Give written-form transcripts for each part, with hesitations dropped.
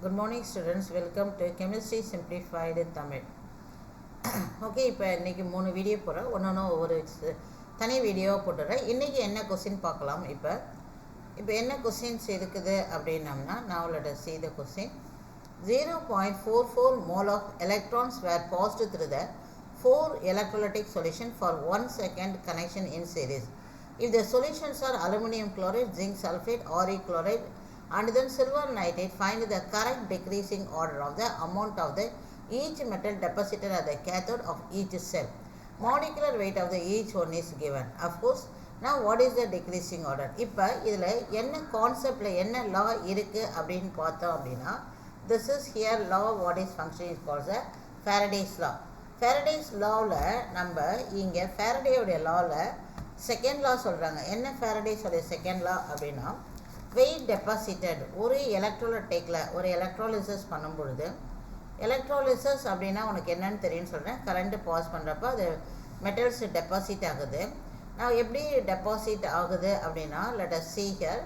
Good morning students, welcome to Chemistry Simplified Tamil. Okay, இப்போ இன்றைக்கி 3 video போடுறேன். ஒன்று ஒவ்வொரு தனி வீடியோவை போட்டுறேன். இன்றைக்கி என்ன கொஸ்டின் பார்க்கலாம். இப்போ என்ன கொஸ்டின்ஸ் இருக்குது அப்படின்னம்னா, now let us see the question. 0.44 mole of electrons were passed through the 4 electrolytic solution for 1 second connection in series. If the solutions are aluminum chloride, zinc sulfate, Re chloride and then silver nitrate, find the correct decreasing order of the amount of the each metal deposited at the cathode of each cell. Molecular weight of the each one is given. Of course, now what is the decreasing order? இப்போ இதில் என்ன கான்செப்டில் என்ன law இருக்குது அப்படின்னு பார்த்தோம் அப்படின்னா, this is here law what is function is called the Faraday's law. Faraday's lawவில் நம்ம இங்கே Faradayயோடைய lawவில் செகண்ட் law சொல்கிறாங்க. என்ன Faradayஸோடைய செகண்ட் law அப்படின்னா, வெயிட் டெபாசிட்டட் ஒரு எலக்ட்ரோலைட்டில் ஒரு எலக்ட்ரோலிசிஸ் பண்ணும் பொழுது, எலக்ட்ரோலிசிஸ் அப்படின்னா உனக்கு என்னன்னு தெரியும்னு சொல்கிறேன். கரண்ட்டு பாஸ் பண்ணுறப்போ அது மெட்டல்ஸ் டெபாசிட் ஆகுது. நான் எப்படி டெபாசிட் ஆகுது அப்படின்னா, let us see here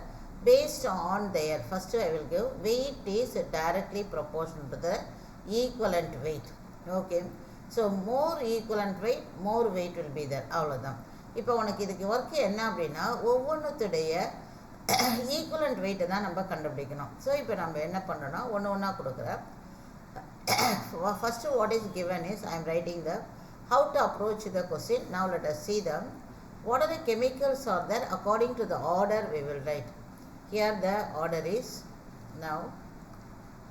based on their first I will give weight is directly proportional to the equivalent weight. Okay, so more equivalent weight, more weight will be there. அவ்வளோதான். இப்போ உனக்கு இதுக்கு work என்ன அப்படின்னா, ஒவ்வொன்றுத்துடைய equivalent வெயிட்டை தான் நம்ம கண்டுபிடிக்கணும். ஸோ இப்போ நம்ம என்ன பண்ணுறோன்னா, ஒன்று ஒன்றா கொடுக்குறேன். First what is given is I am writing the how to approach the question. Now let us see them. What are the chemicals are there according to the order we will write. Here the order is, now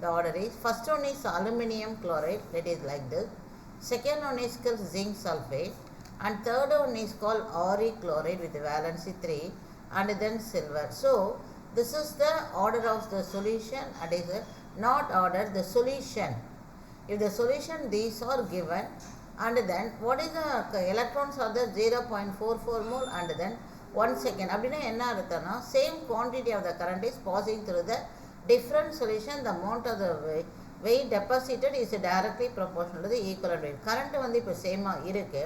the order is, first one is aluminum chloride, that is like this. Second one is called zinc sulfate, and third one is called Re chloride with valency 3, and then silver. So this is the order of the solution, and is not order the solution. If the solution these are given, and then what is the electrons are the 0.44 mole and then 1 second அப்படின்னா என்ன அர்த்தம்னா, same quantity of the current is passing through the different solution. The amount of the weight deposited is directly proportional to the equivalent weight. current வந்து இப்போ சேமாக இருக்குது.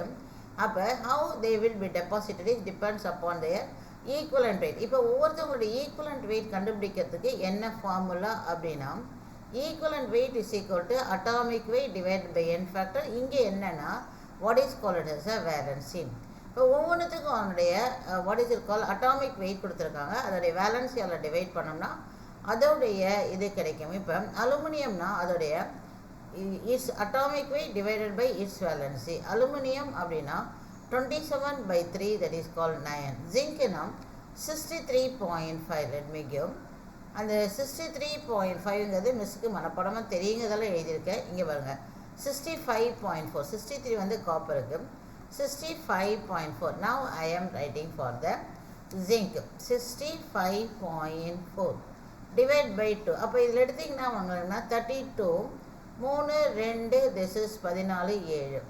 அப்போ how they will be deposited is depends upon their equivalent weight. இப்போ ஒவ்வொருத்தவங்களுடைய equivalent weight கண்டுபிடிக்கிறதுக்கு என்ன formula அப்படின்னா, equivalent weight is equal to atomic weight divide by N factor. இங்கே என்னென்னா what is called as a valency. இப்போ ஒவ்வொன்றுத்துக்கும் அவனுடைய what is it call atomic weight கொடுத்துருக்காங்க. அதோடைய வேலன்சியால் டிவைட் பண்ணோம்னா அதோடைய இது கிடைக்கும். இப்போ அலுமினியம்னா அதோடைய its atomic weight divided by its valency. Aluminium அப்படின்னா 27/3, that is called 9. Zinc நாம் 63.5. let me give. அந்த 63.5ங்கிறது மிஸ்ஸுக்கு மனப்படமாக தெரியுங்கிறதெல்லாம் எழுதியிருக்கேன். இங்கே பாருங்கள் 65.4. 63 வந்து காப்பருக்கு 65.4. now I am writing for the zinc 65.4 divide by 2. அப்போ இதில் எடுத்திங்கன்னா வாங்கன்னா 32 3 2 this is 14 7.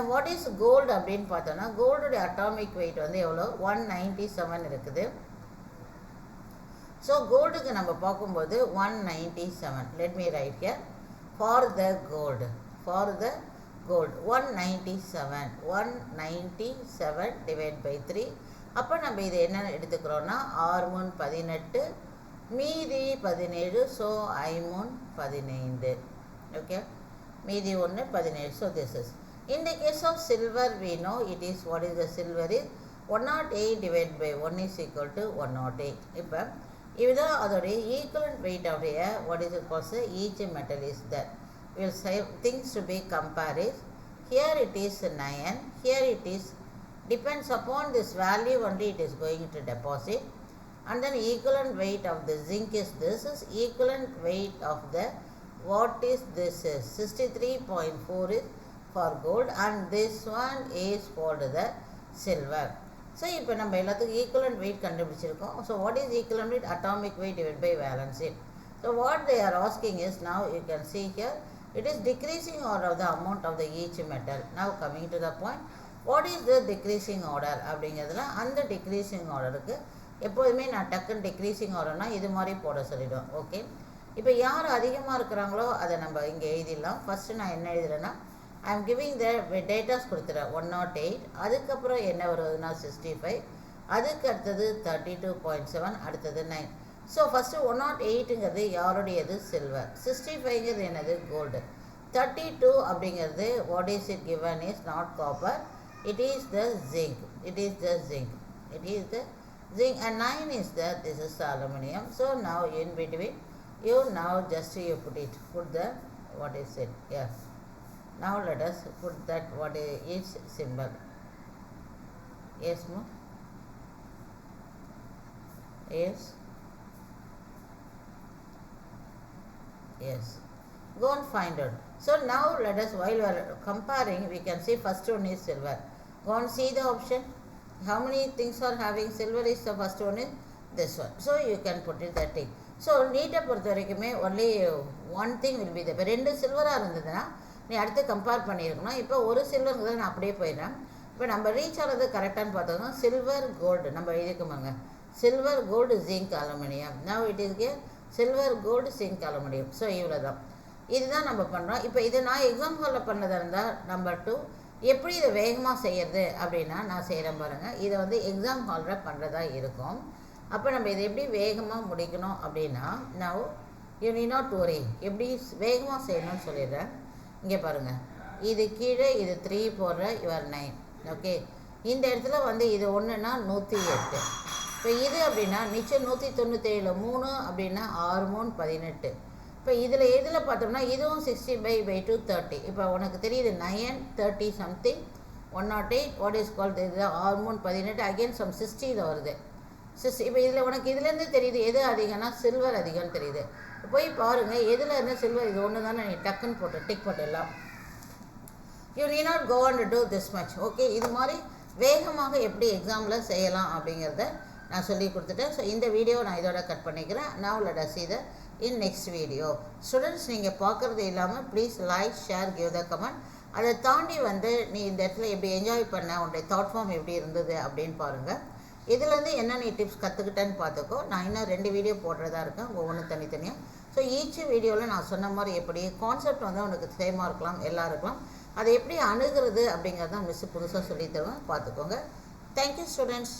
What is gold அப்படின்னு பார்த்தோன்னா, கோல்டுடைய அட்டாமிக் வெயிட் வந்து எவ்வளோ 197 இருக்குது. ஸோ கோல்டுக்கு நம்ம பார்க்கும்போது 197. Let me write here for the gold. 197 divide by 3. அப்போ நம்ம இது என்ன எடுத்துக்கிறோன்னா, ஆர்மோன் 18 மீதி 17. ஸோ ஐமோன் 15. ஓகே, மீதி 1 17. So this is. In the case of silver, we know it is, what is the silver is 108 divided by 1 is equal to 108. இப்போ இதுதான் அதோடைய equivalent wait உடைய what is it called each metal is that. We will say things to be compared. Here it is 9, here it is, depends upon this value only it is going to deposit. And then equivalent weight of the zinc is this is equivalent weight of the what is this is 63.4 is for gold, and this one is for the silver. So இப்போ நம்ம எல்லாத்துக்கும் equivalent weight கண்டுபிடிச்சிருக்கோம். So what is equivalent weight? Atomic weight divide by valency. So what they are asking is, now you can see here it is decreasing order of the amount of the each metal. Now coming to the point, what is the decreasing order அப்படிங்கிறதுல, அந்த decreasing ஆர்டருக்கு எப்போதுமே நான் டக்குன்னு decreasing ஆர்டர்னா இது மாதிரி போட சொல்லிவிடுவேன். ஓகே, இப்போ யார் அதிகமாக இருக்கிறாங்களோ அதை நம்ம இங்கே எழுதிடலாம். ஃபஸ்ட்டு நான் என்ன எழுதுறேன்னா, I am giving the datas கொடுத்துறேன் 108. அதுக்கப்புறம் என்ன வருதுன்னா 65, அதுக்கு அடுத்தது 32.7, அடுத்தது 9. ஸோ ஃபஸ்ட்டு 108ங்கிறது யாருடையது சில்வர், 65ங்கிறது என்னது கோல்டு, 32 அப்படிங்கிறது what is it given is not copper, it is the zinc, it is the zinc, it is the zinc, and 9 is the this is the aluminum. So now in between you now just you put the what is it, yes. Now let us put that what is each symbol. Yes, no? Yes. Yes. Go and find out. So now let us, while we are comparing, we can see first one is silver. Go and see the option. How many things are having silver is the first one is this one. So you can put it that thing. So நீட்டை பொறுத்த வரைக்குமே only one thing will be there. இப்போ 2 சில்வராக இருந்ததுன்னா நீ அடுத்து compare பண்ணியிருக்கணும். இப்போ ஒரு சில்வருங்கிறத நான் அப்படியே போயிடுறேன். இப்போ நம்ம ரீச் ஆனது கரெக்டானு பார்த்தோம்னா சில்வர் கோல்டு நம்ம எழுதிக்கோங்க, silver gold zinc aluminium. Now it is K silver gold zinc aluminium. So இவ்வளோ தான், இதுதான் நம்ம பண்ணுறோம். இப்போ இது நான் எக்ஸாம் ஹாலில் பண்ணதாக இருந்தால் நம்பர் 2 எப்படி இதை வேகமாக செய்கிறது அப்படின்னா நான் செய்கிறேன் பாருங்கள். இதை வந்து எக்ஸாம் ஹாலில் பண்ணுறதா இருக்கும். அப்போ நம்ம இதை எப்படி வேகமாக முடிக்கணும் அப்படின்னா now you need not worry, எப்படி வேகமாக செய்யணும்னு சொல்லிடுறேன். இங்கே பாருங்கள், இது கீழே இது 3 போடுற யுவர் 9. ஓகே, இந்த இடத்துல வந்து இது ஒன்றுனா 108. இப்போ இது அப்படின்னா நிச்சயம் 197 3 அப்படின்னா 6 3 18. இப்போ இதில் பார்த்தோம்னா இதுவும் 60/2 30. இப்போ உனக்கு தெரியுது 9 30 சம்திங் 108 வாட் இஸ் கால்ட் இது 6 3 18 அகெயின் சம் 60 வருது 60. இப்போ இதில் உனக்கு இதுலேருந்து தெரியுது எது அதிகம்னா சில்வர் அதிகம்னு தெரியுது. போய் பாருங்கள் எதில் இருந்தால் சில்வர் இது ஒன்று தானே, நீ டக்குன்னு போட்டு டிக் போட்டுடலாம். You need not go and do this much. Okay, இது மாதிரி வேகமாக எப்படி எக்ஸாமில் செய்யலாம் அப்படிங்கிறத நான் சொல்லி கொடுத்துட்டேன். ஸோ இந்த வீடியோ நான் இதோட கட் பண்ணிக்கிறேன். Now let us see the in next video. Students நீங்கள் பார்க்குறது இல்லாமல் please like share give the comment. அதை தாண்டி வந்து நீ இந்த இடத்துல எப்படி என்ஜாய் பண்ண, உன்னுடைய தாட் ஃபார்ம் எப்படி இருந்தது அப்படின்னு பாருங்கள். இதுலேருந்து என்ன நீ டிப்ஸ் கற்றுக்கிட்டேன்னு பார்த்துக்கோ. நான் இன்னும் 2 வீடியோ போடுறதா இருக்கேன், ஒவ்வொன்றும் தனித்தனியாக. ஸோ ஈச் வீடியோவில் நான் சொன்ன மாதிரி எப்படி கான்செப்ட் வந்து உனக்கு சேமாக இருக்கலாம், எல்லாம் இருக்கலாம், அதை எப்படி அணுகிறது அப்படிங்கிறத மிஸ் புதுசாக சொல்லி தருவேன், பார்த்துக்கோங்க. Thank you students.